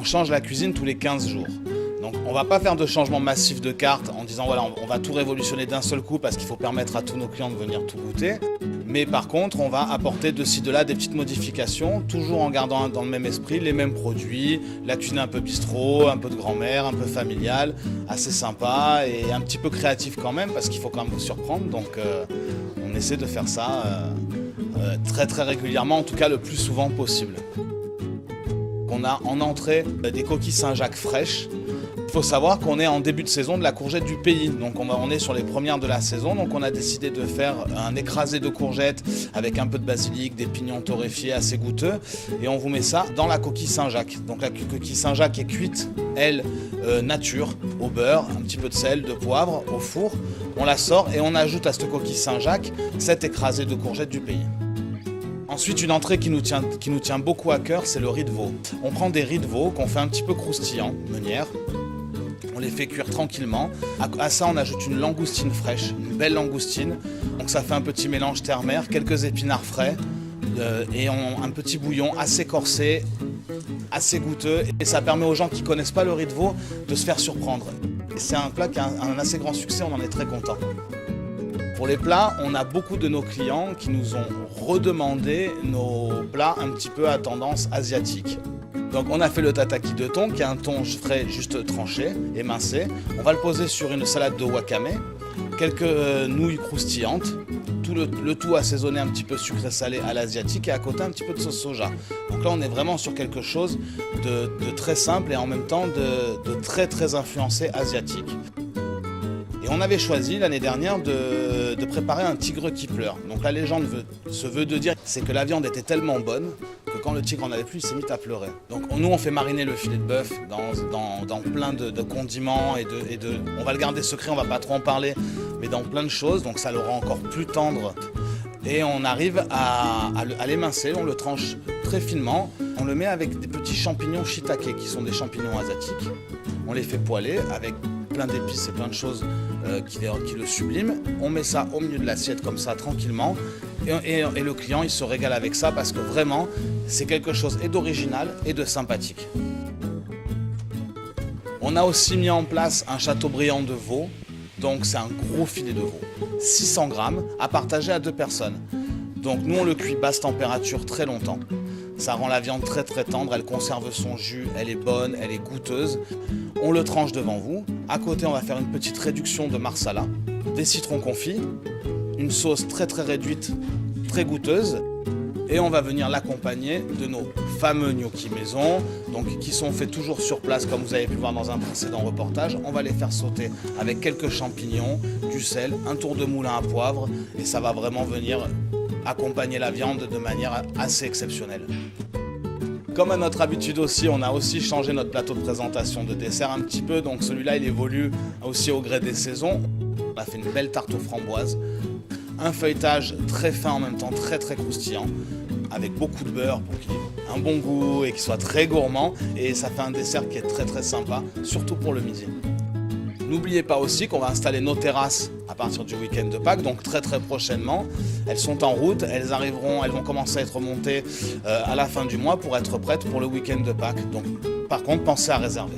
on change la cuisine tous les 15 jours. Donc on ne va pas faire de changement massif de carte en disant voilà on va tout révolutionner d'un seul coup parce qu'il faut permettre à tous nos clients de venir tout goûter. Mais par contre on va apporter de ci de là des petites modifications, toujours en gardant dans le même esprit les mêmes produits, la cuisine un peu bistrot, un peu de grand-mère, un peu familiale, assez sympa et un petit peu créatif quand même parce qu'il faut quand même vous surprendre. Donc on essaie de faire ça très très régulièrement, en tout cas le plus souvent possible. On a en entrée des coquilles Saint-Jacques fraîches. Il faut savoir qu'on est en début de saison de la courgette du pays, donc on est sur les premières de la saison, donc on a décidé de faire un écrasé de courgettes avec un peu de basilic, des pignons torréfiés assez goûteux, et on vous met ça dans la coquille Saint-Jacques. Donc la coquille Saint-Jacques est cuite, elle, nature, au beurre, un petit peu de sel, de poivre, au four. On la sort et on ajoute à cette coquille Saint-Jacques cet écrasé de courgettes du pays. Ensuite, une entrée qui nous tient beaucoup à cœur, c'est le riz de veau. On prend des riz de veau qu'on fait un petit peu croustillants, meunières. On les fait cuire tranquillement. À ça, on ajoute une langoustine fraîche, une belle langoustine. Donc ça fait un petit mélange terre-mer, quelques épinards frais et un petit bouillon assez corsé, assez goûteux. Et ça permet aux gens qui ne connaissent pas le riz de veau de se faire surprendre. C'est un plat qui a un assez grand succès, on en est très content. Pour les plats, on a beaucoup de nos clients qui nous ont redemandé nos plats un petit peu à tendance asiatique. Donc on a fait le tataki de thon, qui est un thon frais juste tranché, émincé. On va le poser sur une salade de wakame, quelques nouilles croustillantes, le tout assaisonné un petit peu sucré-salé à l'asiatique et à côté un petit peu de sauce soja. Donc là on est vraiment sur quelque chose de très simple et en même temps de très très influencé asiatique. Et on avait choisi l'année dernière de préparer un tigre qui pleure. Donc la légende se veut de dire c'est que la viande était tellement bonne que quand le tigre en avait plus, il s'est mis à pleurer. Donc nous on fait mariner le filet de bœuf dans plein de condiments et on va le garder secret, on va pas trop en parler, mais dans plein de choses, donc ça le rend encore plus tendre. Et on arrive à l'émincer, on le tranche très finement, on le met avec des petits champignons shiitake qui sont des champignons asiatiques. On les fait poêler avec plein d'épices et plein de choses qui le subliment. On met ça au milieu de l'assiette comme ça tranquillement et le client il se régale avec ça parce que vraiment c'est quelque chose et d'original et de sympathique. On a aussi mis en place un chateaubriand de veau, donc c'est un gros filet de veau, 600 grammes à partager à 2 personnes. Donc nous on le cuit basse température très longtemps. Ça rend la viande très très tendre, elle conserve son jus, elle est bonne, elle est goûteuse. On le tranche devant vous. À côté, on va faire une petite réduction de marsala, des citrons confits, une sauce très très réduite, très goûteuse. Et on va venir l'accompagner de nos fameux gnocchis maison, donc qui sont faits toujours sur place comme vous avez pu le voir dans un précédent reportage. On va les faire sauter avec quelques champignons, du sel, un tour de moulin à poivre et ça va vraiment venir accompagner la viande de manière assez exceptionnelle. Comme à notre habitude aussi, on a aussi changé notre plateau de présentation de dessert un petit peu, donc celui-là il évolue aussi au gré des saisons. On a fait une belle tarte aux framboises, un feuilletage très fin en même temps, très très croustillant, avec beaucoup de beurre pour qu'il ait un bon goût et qu'il soit très gourmand, et ça fait un dessert qui est très très sympa, surtout pour le midi. N'oubliez pas aussi qu'on va installer nos terrasses à partir du week-end de Pâques, donc très très prochainement. Elles sont en route, elles vont commencer à être montées à la fin du mois pour être prêtes pour le week-end de Pâques. Donc par contre, pensez à réserver.